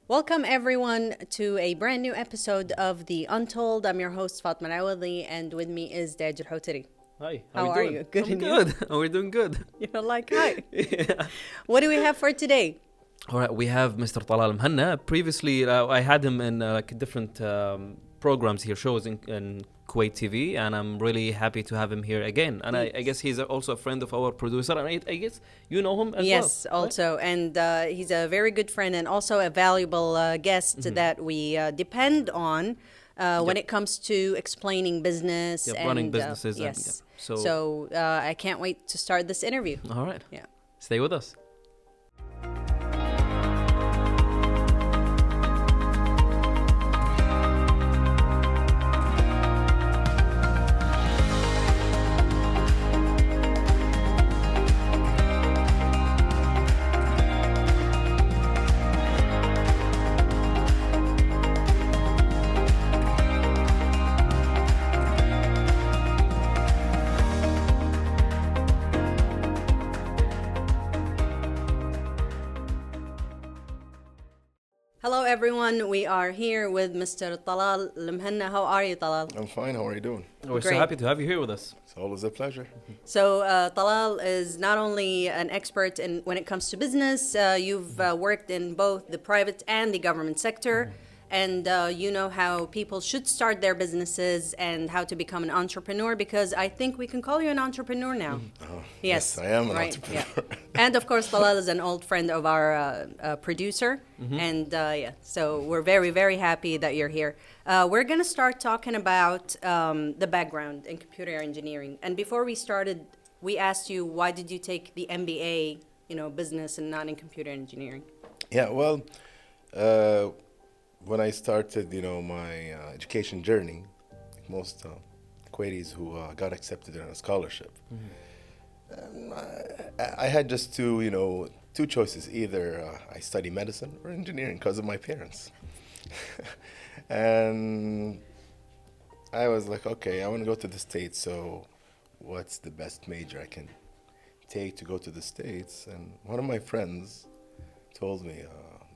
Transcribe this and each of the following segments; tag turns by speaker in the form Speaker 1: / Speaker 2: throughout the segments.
Speaker 1: Welcome everyone to a brand new episode of the Untold. I'm your host Fatma Awali, and with me is Daj Al-Hotari.
Speaker 2: Hi,
Speaker 1: How
Speaker 2: we
Speaker 1: are
Speaker 2: doing?
Speaker 1: you? Good,
Speaker 2: I'm
Speaker 1: and you?
Speaker 2: good. We're doing good.
Speaker 1: You're like, hi.
Speaker 2: Yeah.
Speaker 1: What do we have for today?
Speaker 2: All right, we have Mr. Talal Mhanna. Previously, I had him in different programs here, shows in Kuwait TV, and I'm really happy to have him here again. And I guess he's also a friend of our producer, and I guess you know him as well.
Speaker 1: Yes,
Speaker 2: right?
Speaker 1: also, and he's a very good friend and also a valuable guest that we depend on when
Speaker 2: Yep.
Speaker 1: it comes to explaining business
Speaker 2: Yep,
Speaker 1: and
Speaker 2: running businesses and
Speaker 1: yes.
Speaker 2: so
Speaker 1: I can't wait to start this interview.
Speaker 2: all right.
Speaker 1: Yeah.
Speaker 2: Stay with us.
Speaker 1: Hello, everyone. We are here with Mr. Talal Al-Muhana. How are you, Talal?
Speaker 3: I'm fine. How are you doing?
Speaker 2: We're so
Speaker 1: Great.
Speaker 2: happy to have you here with us.
Speaker 3: It's always a pleasure.
Speaker 1: So, Talal is not only an expert in when it comes to business. You've worked in both the private and the government sector, and you know how people should start their businesses and how to become an entrepreneur. Because I think we can call you an entrepreneur now.
Speaker 3: Yes, I am an
Speaker 1: right,
Speaker 3: entrepreneur.
Speaker 1: yeah. And of course, Talal is an old friend of our producer, and yeah, so we're very, very happy that you're here. We're gonna start talking about the background in computer engineering. And before we started, we asked you why did you take the MBA, business and not in computer engineering?
Speaker 3: Yeah, well, when I started, my education journey, like most Kuwaitis who got accepted in a scholarship, I had just two choices. Either I study medicine or engineering because of my parents. And I was like, okay, I want to go to the States, so what's the best major I can take to go to the States? And one of my friends told me,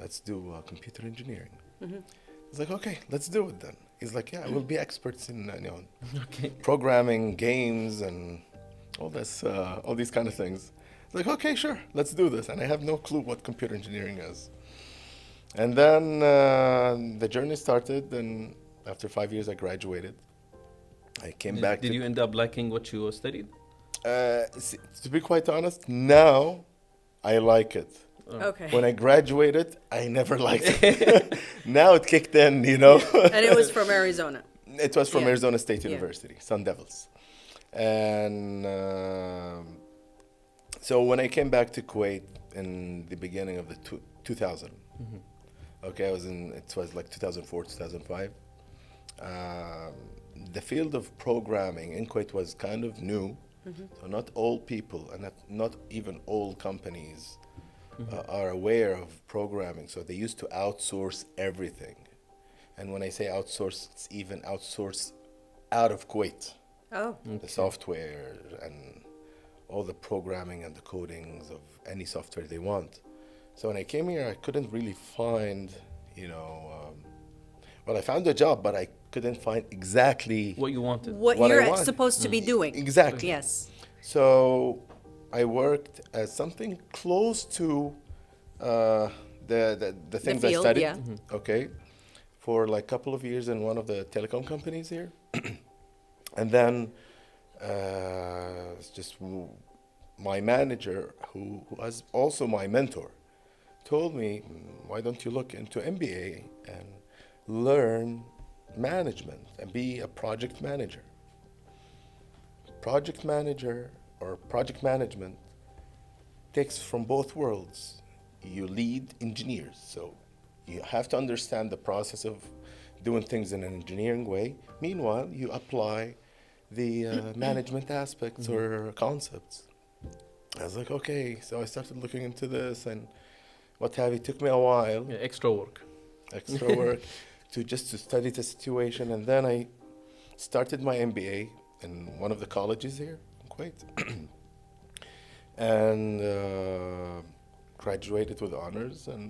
Speaker 3: let's do computer engineering. I was like, okay, let's do it then. He's like, yeah, we'll be experts in
Speaker 2: Okay.
Speaker 3: programming, games, and all these kind of things. I was like, okay, sure, let's do this. And I have no clue what computer engineering is. And then the journey started, and after 5 years, I graduated. I came back
Speaker 2: Did you end up liking what you studied?
Speaker 3: to be quite honest, now I like it.
Speaker 1: Okay.
Speaker 3: When I graduated, I never liked it. Now it kicked in,
Speaker 1: And it was from Arizona.
Speaker 3: It was from
Speaker 1: Yeah.
Speaker 3: Arizona State
Speaker 1: Yeah.
Speaker 3: University, Sun Devils. And so when I came back to Kuwait in the beginning of the 2000, okay, it was like 2004, 2005. The field of programming in Kuwait was kind of new. So not all people and not even all companies are aware of programming. So they used to outsource everything. And when I say outsource, it's even outsourced out of Kuwait.
Speaker 1: Oh.
Speaker 3: The software and all the programming and the codings of any software they want. So when I came here, I couldn't really find, well, I found a job, but I couldn't find exactly
Speaker 2: What you wanted?
Speaker 1: What
Speaker 3: What I
Speaker 1: you're
Speaker 3: want.
Speaker 1: supposed to be doing.
Speaker 3: exactly.
Speaker 1: Yes.
Speaker 3: So I worked as something close to the things I
Speaker 1: field,
Speaker 3: studied.
Speaker 1: yeah.
Speaker 3: Okay, for like a couple of years in one of the telecom companies here, and then it's just my manager, who was also my mentor, told me, why don't you look into MBA and learn management and be a project manager. Project manager or project management takes from both worlds. You lead engineers, so you have to understand the process of doing things in an engineering way. Meanwhile, you apply the management aspects or concepts. I was like, okay, so I started looking into this and what have you. It took me a while,
Speaker 2: Yeah, extra work.
Speaker 3: extra work, to study the situation, and then I started my MBA in one of the colleges here in Kuwait. And graduated with honors and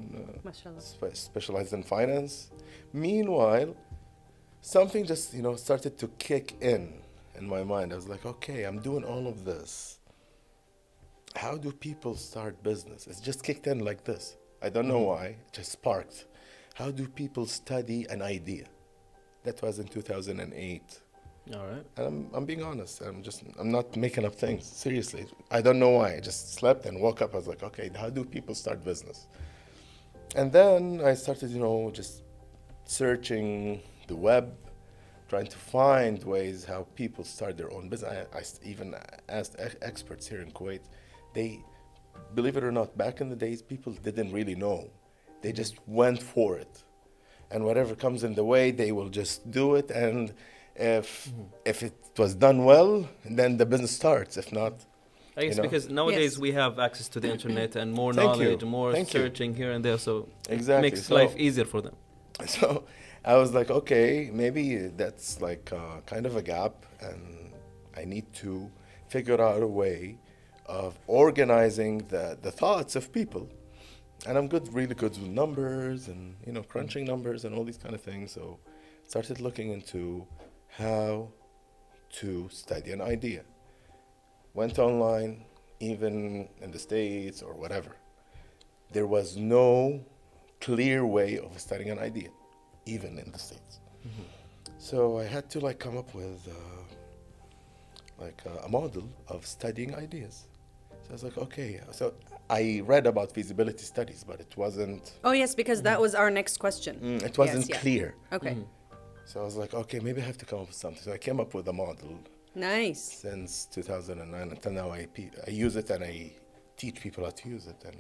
Speaker 1: Mashallah.
Speaker 3: specialized in finance. Meanwhile, something just, started to kick in my mind. I was like, okay, I'm doing all of this. How do people start business? It's just kicked in like this. I don't know why, it just sparked. How do people study an idea? That was in 2008.
Speaker 2: All right.
Speaker 3: And I'm being honest. I'm not making up things. Seriously. I don't know why. I just slept and woke up. I was like, okay, how do people start business? And then I started, just searching the web, trying to find ways how people start their own business. I even asked experts here in Kuwait. They, believe it or not, back in the days, people didn't really know. They just went for it. And whatever comes in the way, they will just do it. And if it was done well, then the business starts. If not,
Speaker 2: I guess because nowadays
Speaker 1: Yes.
Speaker 2: we have access to the internet and more
Speaker 3: Thank you.
Speaker 2: knowledge, more
Speaker 3: Thank you.
Speaker 2: searching here and there, so
Speaker 3: Exactly.
Speaker 2: it makes
Speaker 3: So-
Speaker 2: life easier for them.
Speaker 3: So I was like, okay, maybe that's like kind of a gap, and I need to figure out a way of organizing the thoughts of people. And I'm really good with numbers and, crunching numbers and all these kind of things. So started looking into how to study an idea. Went online, even in the States or whatever. There was no clear way of studying an idea, even in the States. So I had to come up with a model of studying ideas. So I was like, okay. So I read about feasibility studies, but it wasn't.
Speaker 1: Oh yes, because that was our next question.
Speaker 3: It wasn't
Speaker 1: Yes, yeah.
Speaker 3: clear.
Speaker 1: Okay.
Speaker 3: So I was like, okay, maybe I have to come up with something. So I came up with a model.
Speaker 1: Nice.
Speaker 3: Since 2009 until now, I use it and I teach people how to use it, and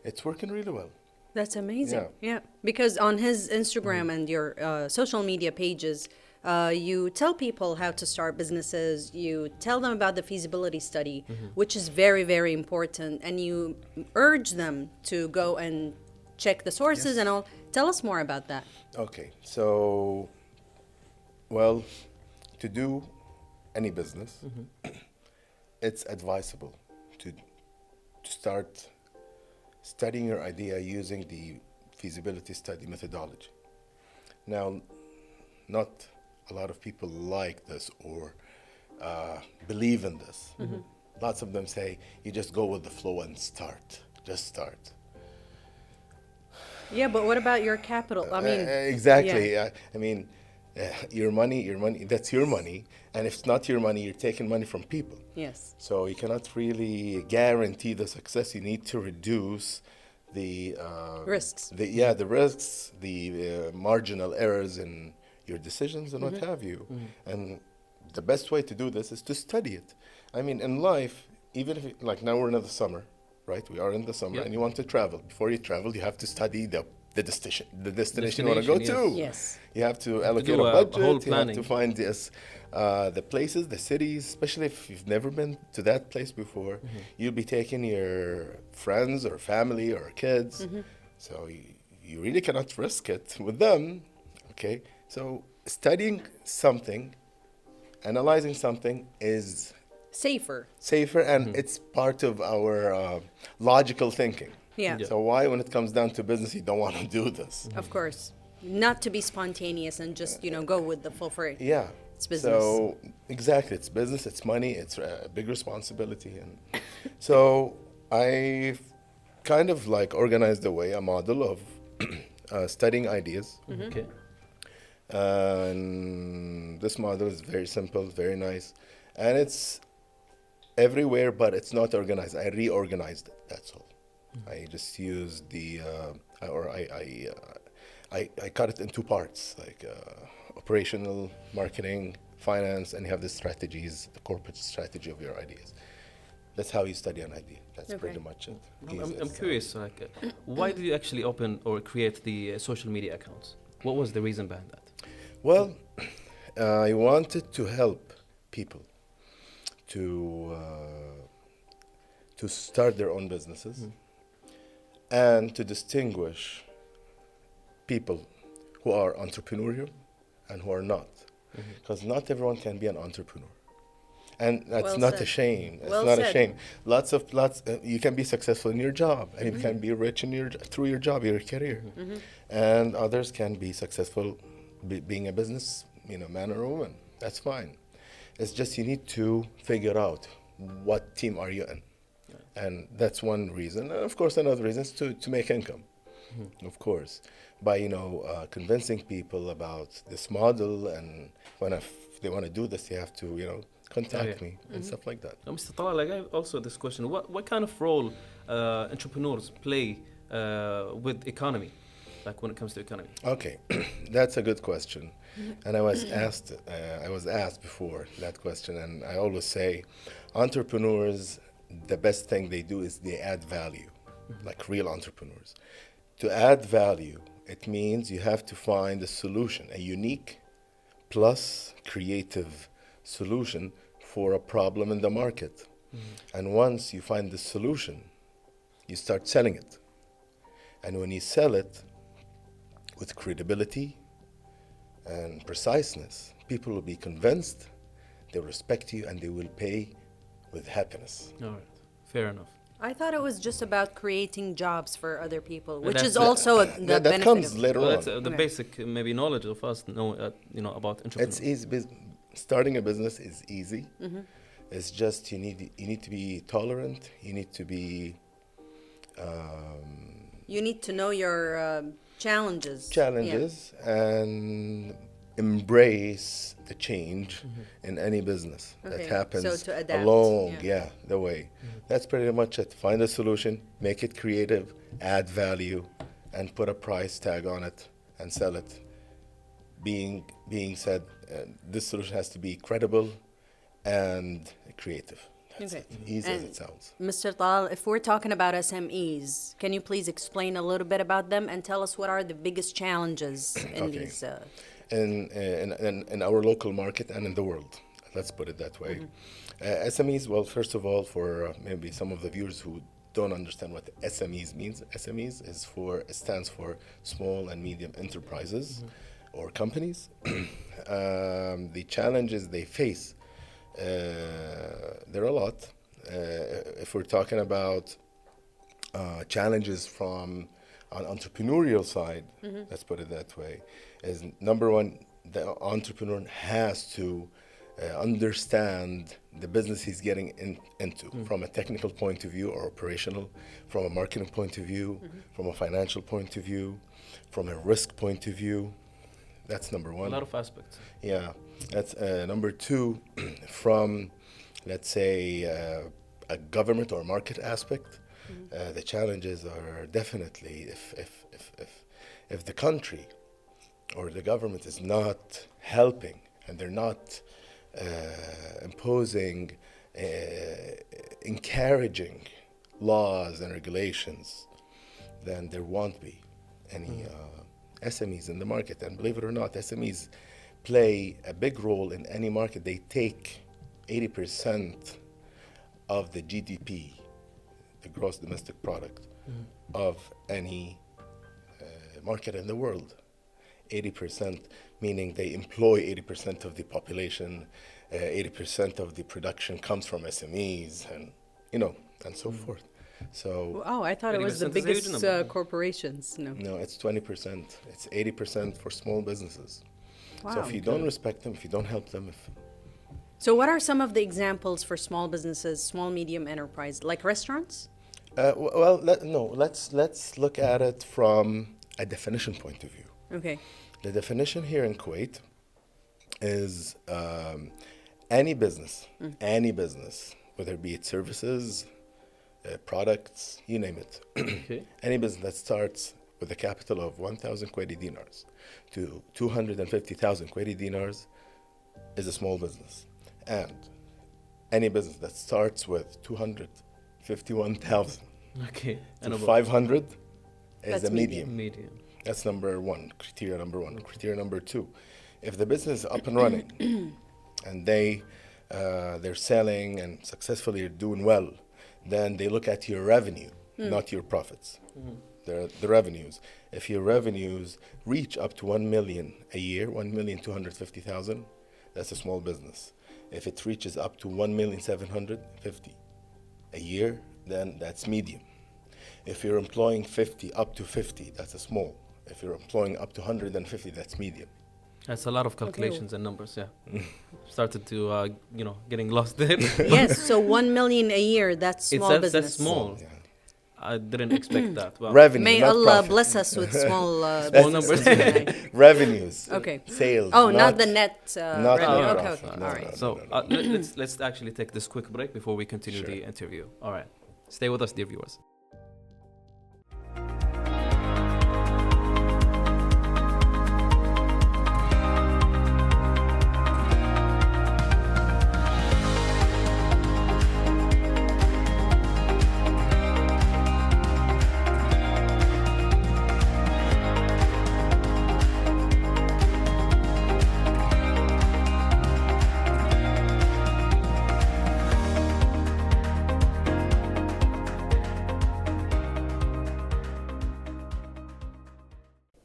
Speaker 3: it's working really well.
Speaker 1: That's amazing.
Speaker 3: Yeah.
Speaker 1: Yeah. Because on his Instagram and your social media pages, you tell people how to start businesses. You tell them about the feasibility study, which is very, very important. And you urge them to go and check the sources and all. Tell us more about that.
Speaker 3: Okay, so, well, to do any business, it's advisable to start studying your idea using the feasibility study methodology. Now, not a lot of people like this or believe in this. Lots of them say, you just go with the flow and start. Just start.
Speaker 1: Yeah, but what about your capital? I mean,
Speaker 3: exactly.
Speaker 1: yeah.
Speaker 3: I mean, your money, that's your money. And if it's not your money, you're taking money from people.
Speaker 1: Yes.
Speaker 3: So you cannot really guarantee the success. You need to reduce the
Speaker 1: Risks.
Speaker 3: the risks, the marginal errors in your decisions and what have you. And the best way to do this is to study it. I mean, in life, even if like now we're in the summer, right? We are in the summer,
Speaker 2: Yep.
Speaker 3: and you want to travel. Before you travel, you have to study the destination you want to go
Speaker 2: Destination,
Speaker 3: to.
Speaker 1: Yes.
Speaker 3: You have to allocate
Speaker 2: do
Speaker 3: a
Speaker 2: a
Speaker 3: budget.
Speaker 2: whole
Speaker 3: You have
Speaker 2: planning.
Speaker 3: to find the places, the cities, especially if you've never been to that place before. You'll be taking your friends or family or kids. So you really cannot risk it with them. Okay? So studying something, analyzing something is
Speaker 1: Safer.
Speaker 3: safer, and it's part of our logical thinking.
Speaker 1: Yeah.
Speaker 2: Yeah.
Speaker 3: So why, when it comes down to business, you don't want to do this?
Speaker 1: Of course. Not to be spontaneous and just, go with the full for it.
Speaker 3: Yeah.
Speaker 1: It's business.
Speaker 3: So exactly, it's business, it's money, it's a big responsibility, and so I kind of organized a model of studying ideas.
Speaker 2: Okay.
Speaker 3: And this model is very simple, very nice, and it's everywhere, but it's not organized. I reorganized it. That's all. I just used I cut it in two parts, operational, marketing, finance, and you have the strategies, the corporate strategy of your ideas. That's how you study an idea. That's
Speaker 1: Okay.
Speaker 3: pretty much it.
Speaker 2: I'm
Speaker 3: Easy.
Speaker 2: curious, why did you actually open or create the social media accounts? What was the reason behind that?
Speaker 3: Well, I wanted to help people to start their own businesses and to distinguish people who are entrepreneurial and who are not. Because not everyone can be an entrepreneur. And that's
Speaker 1: Well
Speaker 3: not a
Speaker 1: said.
Speaker 3: shame. It's
Speaker 1: Well
Speaker 3: not a
Speaker 1: said.
Speaker 3: shame. You can be successful in your job, and you can be rich in through your job, your career, and others can be successful being a business, man or woman. That's fine. It's just you need to figure out what team are you in, and that's one reason. And of course, another reason is to make income, of course, by convincing people about this model, and if they want to do this, they have to contact me and stuff like that.
Speaker 2: Mr. Talal, like I also this question: what kind of role entrepreneurs play with economy, like when it comes to economy?
Speaker 3: Okay, that's a good question, and I was asked before that question, and I always say, entrepreneurs, the best thing they do is they add value, like real entrepreneurs. To add value, it means you have to find a solution, a unique plus creative solution for a problem in the market. And once you find the solution, you start selling it. And when you sell it with credibility and preciseness, people will be convinced, they will respect you, and they will pay with happiness.
Speaker 2: All right, fair enough.
Speaker 1: I thought it was just about creating jobs for other people, which
Speaker 2: that's
Speaker 1: is also the
Speaker 3: That
Speaker 1: benefit
Speaker 3: comes
Speaker 1: of
Speaker 3: later
Speaker 2: Well,
Speaker 3: on.
Speaker 2: that's the
Speaker 1: Okay.
Speaker 2: basic maybe knowledge of us know about entrepreneurs.
Speaker 3: It's easy. Starting a business is easy. It's just you need to be tolerant. You need to be
Speaker 1: You need to know your challenges.
Speaker 3: challenges and embrace the change in any business that
Speaker 1: Okay,
Speaker 3: happens
Speaker 1: so to adapt,
Speaker 3: along
Speaker 1: yeah.
Speaker 3: the way. That's pretty much it. Find a solution, make it creative, add value, and put a price tag on it and sell it. Being said, this solution has to be credible and creative. That's
Speaker 1: Okay.
Speaker 3: it. Easy as
Speaker 1: And
Speaker 3: it sounds.
Speaker 1: Mr. Talal, if we're talking about SMEs, can you please explain a little bit about them and tell us what are the biggest challenges in
Speaker 3: Okay.
Speaker 1: these?
Speaker 3: In our local market and in the world. Let's put it that way. SMEs, well, first of all, for maybe some of the viewers who don't understand what SMEs means, it stands for small and medium enterprises or companies. The challenges they face, there are a lot. If we're talking about challenges from an entrepreneurial side, let's put it that way, is number one, the entrepreneur has to understand the business he's getting into from a technical point of view or operational, from a marketing point of view, from a financial point of view, from a risk point of view. That's number one.
Speaker 2: A lot of aspects.
Speaker 3: Yeah, that's number two. From, let's say, a government or market aspect, the challenges are definitely if the country or the government is not helping and they're not imposing, encouraging laws and regulations, then there won't be any SMEs in the market. And believe it or not, SMEs play a big role in any market. They take 80% of the GDP, the gross domestic product, of any market in the world. 80%, meaning they employ 80% of the population, 80% of the production comes from SMEs, and and so forth. So
Speaker 1: Oh, I thought it was the
Speaker 2: 80% is a huge
Speaker 1: biggest
Speaker 2: number.
Speaker 1: corporations. No.
Speaker 3: no, it's 20%. It's 80% for small businesses.
Speaker 1: Wow.
Speaker 3: So if you don't respect them, if you don't help them,
Speaker 1: So what are some of the examples for small businesses, small medium enterprise, like restaurants?
Speaker 3: let's look at it from a definition point of view.
Speaker 1: Okay.
Speaker 3: The definition here in Kuwait is any business, whether it be it services, products, you name it.
Speaker 2: Okay.
Speaker 3: Any business that starts with a capital of 1,000 Kuwaiti dinars to 250,000 Kuwaiti dinars is a small business. And any business that starts with 251,000
Speaker 2: Okay.
Speaker 3: to
Speaker 2: And about
Speaker 3: 500 is
Speaker 1: That's
Speaker 3: a medium.
Speaker 2: medium.
Speaker 3: That's number one, criteria number one. Criteria number two, if the business is up and running and they're selling and successfully doing well, then they look at your revenue, not your profits. The revenues. If your revenues reach up to 1 million a year, 1,250,000, that's a small business. If it reaches up to 1,750,000 a year, then that's medium. If you're employing 50 up to 50, that's a small. If you're employing up to 150, that's medium.
Speaker 2: That's a lot of calculations and numbers. Yeah, started to getting lost there.
Speaker 1: Yes, so 1 million a year, that's small business.
Speaker 2: That's small.
Speaker 3: Yeah.
Speaker 2: I didn't expect that. Wow.
Speaker 3: Revenue,
Speaker 1: May
Speaker 3: not
Speaker 1: Allah
Speaker 3: profit.
Speaker 1: bless us with small
Speaker 2: Small
Speaker 1: businesses
Speaker 2: numbers.
Speaker 1: today.
Speaker 3: Revenues.
Speaker 1: Okay.
Speaker 3: Sales.
Speaker 1: Oh, not the net
Speaker 3: not
Speaker 1: revenue.
Speaker 3: net
Speaker 1: Okay,
Speaker 3: profit.
Speaker 1: okay.
Speaker 3: No,
Speaker 1: All right.
Speaker 3: no.
Speaker 2: So let's actually take this quick break before we continue
Speaker 3: Sure.
Speaker 2: the interview. All right, stay with us, dear viewers.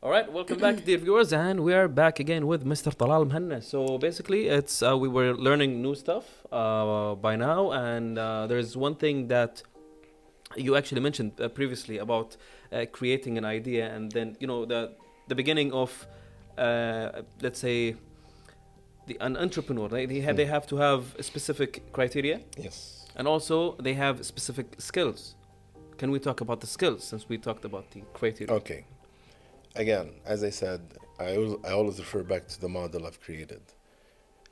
Speaker 2: All right, welcome back, dear viewers, and we are back again with Mr. Talal Mhanna. So basically, it's we were learning new stuff by now, and there's one thing that you actually mentioned previously about creating an idea, and then the beginning of let's say an entrepreneur. They have to have a specific criteria,
Speaker 3: Yes.
Speaker 2: and also they have specific skills. Can we talk about the skills since we talked about the criteria?
Speaker 3: Okay. Again, as I said, I always refer back to the model I've created.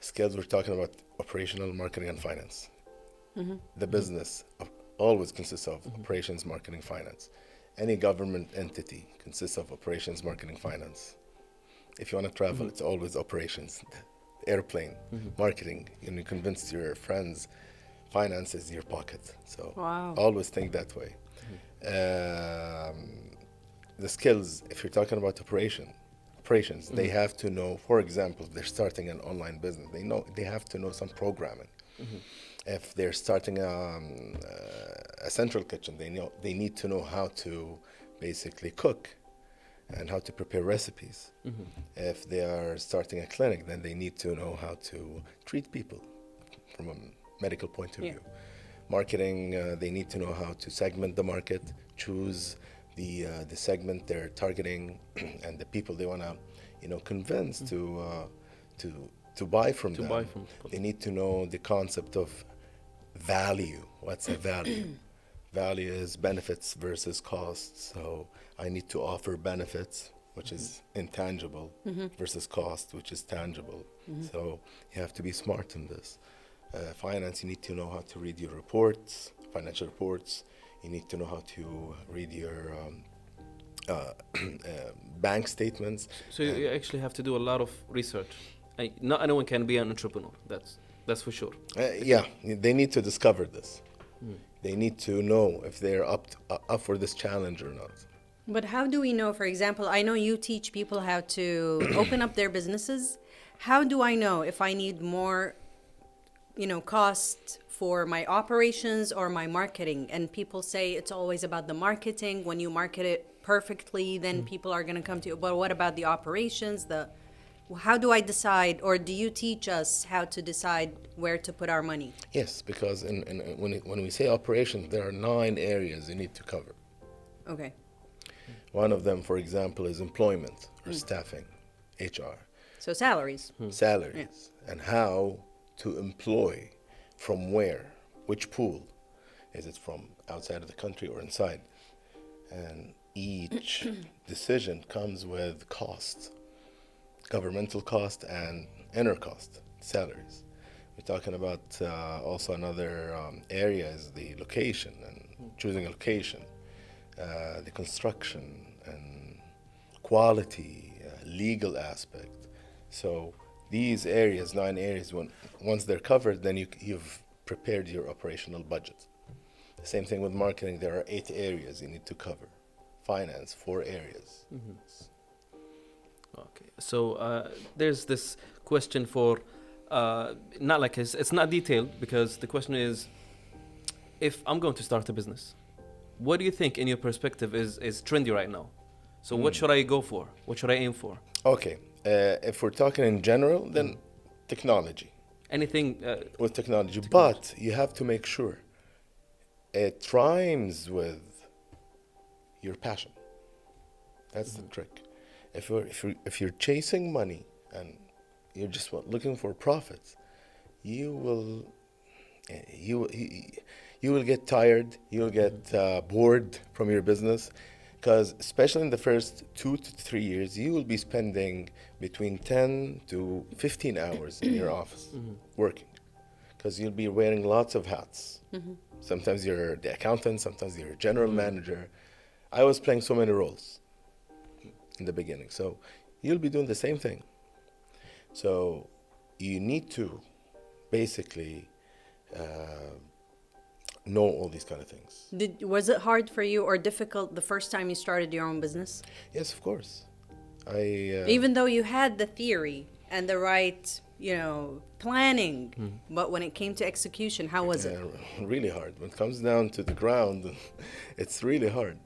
Speaker 3: Skills, we're talking about operational, marketing, and finance. The business always consists of operations, marketing, finance. Any government entity consists of operations, marketing, finance. If you want to travel, it's always operations. Airplane, marketing, you convince your friends, finance is your pocket. So
Speaker 1: Wow.
Speaker 3: always think that way. The skills, if you're talking about operations, they have to know, for example, if they're starting an online business, they have to know some programming. If they're starting a central kitchen, they need to know how to basically cook and how to prepare recipes. If they are starting a clinic, then they need to know how to treat people from a medical point of view. Marketing, they need to know how to segment the market, choose the segment they're targeting, and the people they want to convince to buy from them. They need to know the concept of value. What's a value? Value is benefits versus costs. So I need to offer benefits, which is intangible, versus cost, which is tangible. So you have to be smart in this. Finance, you need to know how to read your reports, financial reports. You need to know how to read your bank statements.
Speaker 2: So you actually have to do a lot of research. Not anyone can be an entrepreneur. That's for sure.
Speaker 3: Yeah, they need to discover this. They need to know if they're up for this challenge or not.
Speaker 1: But how do we know, for example, I know you teach people how to open up their businesses. How do I know if I need more, cost for my operations or my marketing? And people say it's always about the marketing. When you market it perfectly, then people are going to come to you. But what about the operations? How do I decide, or do you teach us how to decide where to put our money?
Speaker 3: Yes, because when we say operations, there are 9 areas you need to cover.
Speaker 1: Okay.
Speaker 3: One of them, for example, is employment or staffing, HR.
Speaker 1: So salaries.
Speaker 3: Salaries, and how to employ, from where, which pool. Is it from outside of the country or inside? And each decision comes with cost, governmental cost and inner cost, salaries. We're talking about also another area is the location and choosing a location, the construction and quality, legal aspect. So these areas, 9 areas, once they're covered, then you've prepared your operational budget. The same thing with marketing. There are 8 areas you need to cover. Finance, 4 areas.
Speaker 2: Okay, so there's this question for not like it's not detailed, because the question is, if I'm going to start a business, what do you think in your perspective is trendy right now? So what should I go for? What should I aim for?
Speaker 3: Okay, if we're talking in general, then technology.
Speaker 2: anything
Speaker 3: with technology, but you have to make sure it rhymes with your passion. That's the trick. If you're chasing money and you're just looking for profits, you will you will get tired. You will get bored from your business, because especially in the first 2 to 3 years, you will be spending between 10 to 15 hours in your office working, because you'll be wearing lots of hats. Sometimes you're the accountant, sometimes you're a general manager. I was playing so many roles in the beginning, so you'll be doing the same thing. So you need to basically know all these kind of things.
Speaker 1: Was it hard for you or difficult the first time you started your own business?
Speaker 3: Yes, of course.
Speaker 1: Even though you had the theory and the right, planning, but when it came to execution, how was it?
Speaker 3: Really hard. When it comes down to the ground, it's really hard,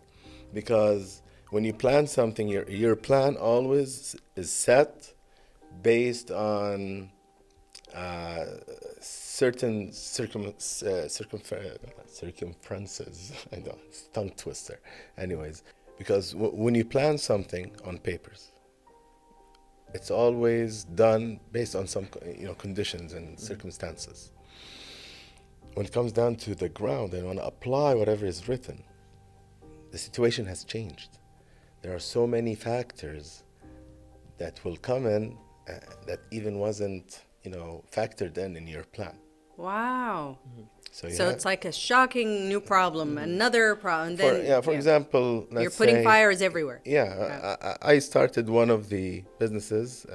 Speaker 3: because when you plan something, your plan always is set based on certain circumferences. I don't, it's tongue twister. Anyways, because when you plan something on papers, it's always done based on some conditions and circumstances. When it comes down to the ground and want to apply whatever is written, the situation has changed. There are so many factors that will come in that even wasn't factored in your plan.
Speaker 1: Wow.
Speaker 3: So
Speaker 1: it's like a shocking new problem, another problem. Then,
Speaker 3: for example, let's
Speaker 1: you're putting
Speaker 3: say,
Speaker 1: fires everywhere.
Speaker 3: I started one of the businesses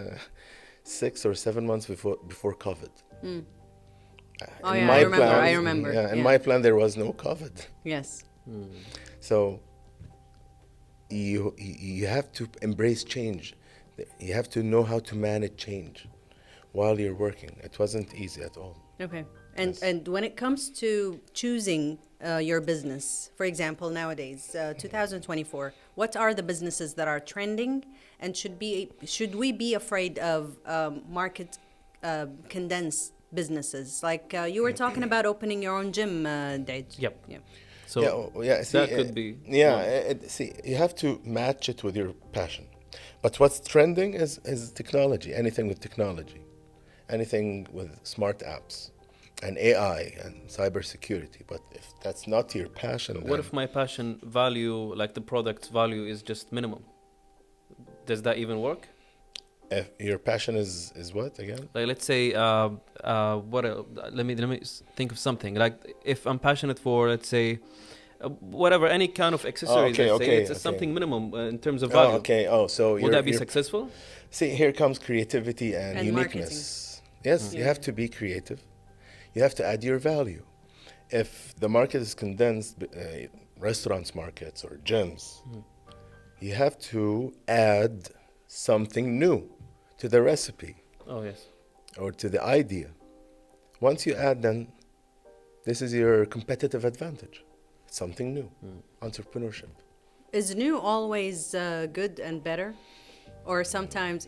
Speaker 3: 6 or 7 months before COVID.
Speaker 1: Oh yeah, I remember.
Speaker 3: In my plan, there was no COVID.
Speaker 1: Yes.
Speaker 3: So you have to embrace change. You have to know how to manage change while you're working. It wasn't easy at all.
Speaker 1: Okay. And when it comes to choosing your business, for example, nowadays, 2024, what are the businesses that are trending, and should we be afraid of market condensed businesses? Like you were talking about opening your own gym, Dej.
Speaker 2: Yep.
Speaker 1: Yeah.
Speaker 2: So
Speaker 3: See,
Speaker 2: that could be
Speaker 3: see, you have to match it with your passion. But what's trending is technology. Anything with technology, anything with smart apps and AI and cybersecurity. But if that's not your passion,
Speaker 2: what if my passion value, like the product's value, is just minimum? Does that even work?
Speaker 3: If your passion is what again?
Speaker 2: Like, let's say, what? Let me think of something. Like, if I'm passionate for, let's say, whatever, any kind of accessories. It's something minimum in terms of value.
Speaker 3: So
Speaker 2: would that be successful?
Speaker 3: See, here comes creativity and uniqueness.
Speaker 1: Marketing.
Speaker 3: Yes, you have to be creative. You have to add your value. If the market is condensed, restaurants, markets, or gyms, you have to add something new to the recipe.
Speaker 2: Oh, yes.
Speaker 3: Or to the idea. Once you add, then this is your competitive advantage. Something new. Entrepreneurship.
Speaker 1: Is new always good and better? Or sometimes,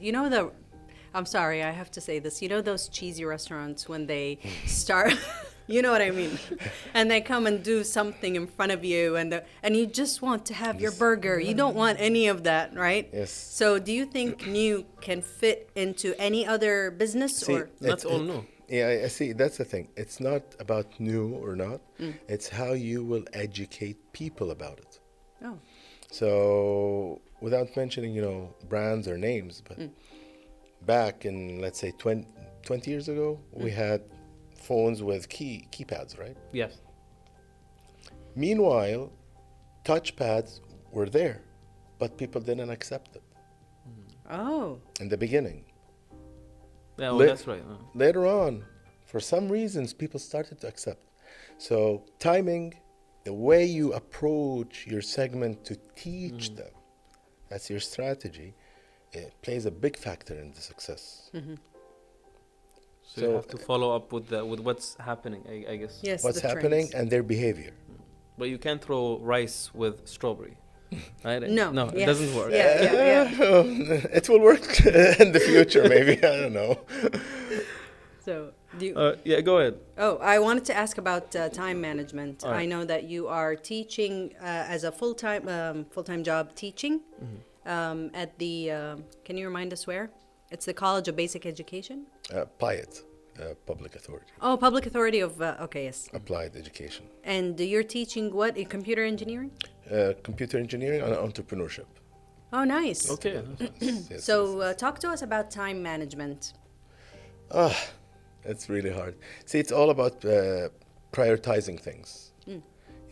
Speaker 1: I'm sorry, I have to say this. Those cheesy restaurants when they start, you know what I mean? And they come and do something in front of you, and you just want to have your burger. You don't want any of that, right?
Speaker 3: Yes.
Speaker 1: So do you think new can fit into any other business?
Speaker 3: See,
Speaker 1: or
Speaker 2: That's all new.
Speaker 3: Yeah, I see. That's the thing. It's not about new or not. It's how you will educate people about it.
Speaker 1: Oh.
Speaker 3: So, without mentioning, brands or names, but back in, let's say, 20 years ago, we had phones with keypads, right?
Speaker 2: Yes.
Speaker 3: Meanwhile, touchpads were there, but people didn't accept it.
Speaker 1: Oh.
Speaker 3: In the beginning.
Speaker 2: Yeah, well, that's right.
Speaker 3: Later on, for some reasons, people started to accept. So timing, the way you approach your segment to teach them, that's your strategy, it plays a big factor in the success.
Speaker 2: So you have to follow up with what's happening, I guess.
Speaker 1: Yes.
Speaker 3: What's
Speaker 1: the
Speaker 3: happening
Speaker 1: trends.
Speaker 3: and their behavior.
Speaker 2: But you can't throw rice with strawberry. Right?
Speaker 1: No.
Speaker 2: It doesn't work.
Speaker 1: Yeah.
Speaker 3: It will work in the future, maybe. I don't know.
Speaker 1: So Do you,
Speaker 2: Yeah, go ahead.
Speaker 1: oh, I wanted to ask about time management.
Speaker 2: All right.
Speaker 1: I know that you are teaching as a full-time job teaching at the. Can you remind us where? It's the College of Basic Education.
Speaker 3: PIAT, Public Authority,
Speaker 1: Oh, Public Authority of. Okay, yes.
Speaker 3: Applied Education,
Speaker 1: And you're teaching what? In computer engineering?
Speaker 3: Computer Engineering and Entrepreneurship.
Speaker 1: Oh, nice.
Speaker 2: Okay.
Speaker 3: Yes,
Speaker 1: So
Speaker 3: yes.
Speaker 1: talk to us about time management.
Speaker 3: It's really hard. See, it's all about prioritizing things.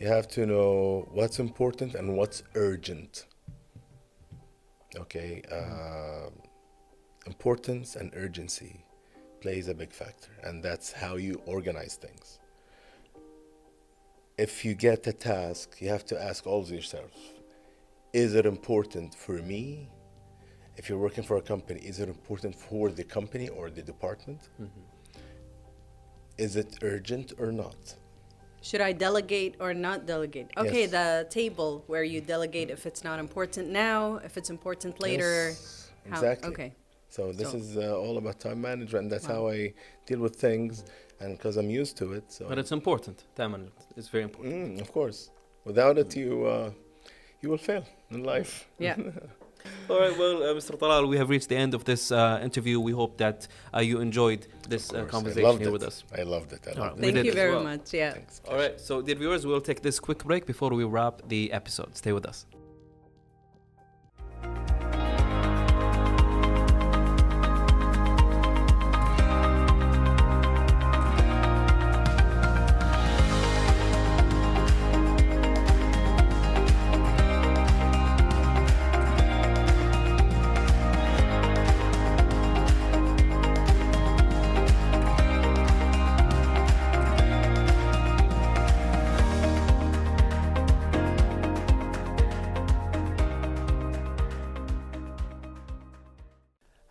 Speaker 3: You have to know what's important and what's urgent. Okay, importance and urgency plays a big factor, and that's how you organize things. If you get a task, you have to ask always yourself, is it important for me? If you're working for a company, is it important for the company or the department? Is it urgent or not?
Speaker 1: Should I delegate or not delegate? Okay,
Speaker 3: Yes.
Speaker 1: the table where you delegate if it's not important now, if it's important later.
Speaker 3: Yes,
Speaker 1: How-
Speaker 3: exactly.
Speaker 1: Okay.
Speaker 3: So this
Speaker 1: So-
Speaker 3: is all about time management. That's
Speaker 1: Wow.
Speaker 3: how I deal with things, and because I'm used to it. So
Speaker 2: But it's important. Time management is very important.
Speaker 3: Of course, without it, you will fail in life.
Speaker 1: Yeah.
Speaker 2: All right, well, Mr. Talal, we have reached the end of this interview. We hope that you enjoyed this
Speaker 3: Of course, I
Speaker 2: conversation
Speaker 3: loved
Speaker 2: here
Speaker 3: it.
Speaker 2: with us.
Speaker 3: I loved it. I
Speaker 2: All
Speaker 3: loved
Speaker 2: right,
Speaker 3: it.
Speaker 2: we
Speaker 1: Thank
Speaker 2: did
Speaker 1: you
Speaker 2: as
Speaker 1: very
Speaker 2: well.
Speaker 1: much. Yeah.
Speaker 3: Thanks.
Speaker 2: All right, so dear viewers, we'll take this quick break before we wrap the episode. Stay with us.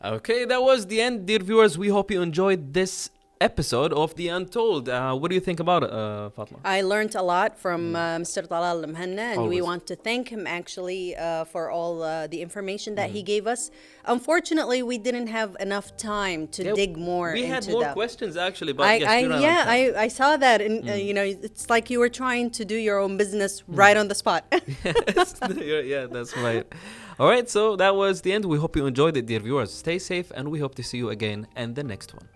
Speaker 2: Okay, that was the end, dear viewers. We hope you enjoyed this episode of The Untold. What do you think about it, Fatma?
Speaker 1: I learned a lot from Mr. Talal AlMuhana, and we
Speaker 2: Always.
Speaker 1: want to thank him actually for all the information that he gave us. Unfortunately, we didn't have enough time to
Speaker 2: Yeah,
Speaker 1: dig more
Speaker 2: we
Speaker 1: into
Speaker 2: had more
Speaker 1: that.
Speaker 2: questions actually, but yes, we ran out of time.
Speaker 1: I saw that, and you know, it's like you were trying to do your own business right on the spot.
Speaker 2: Yeah, that's right. All right, so that was the end. We hope you enjoyed it, dear viewers. Stay safe, and we hope to see you again in the next one.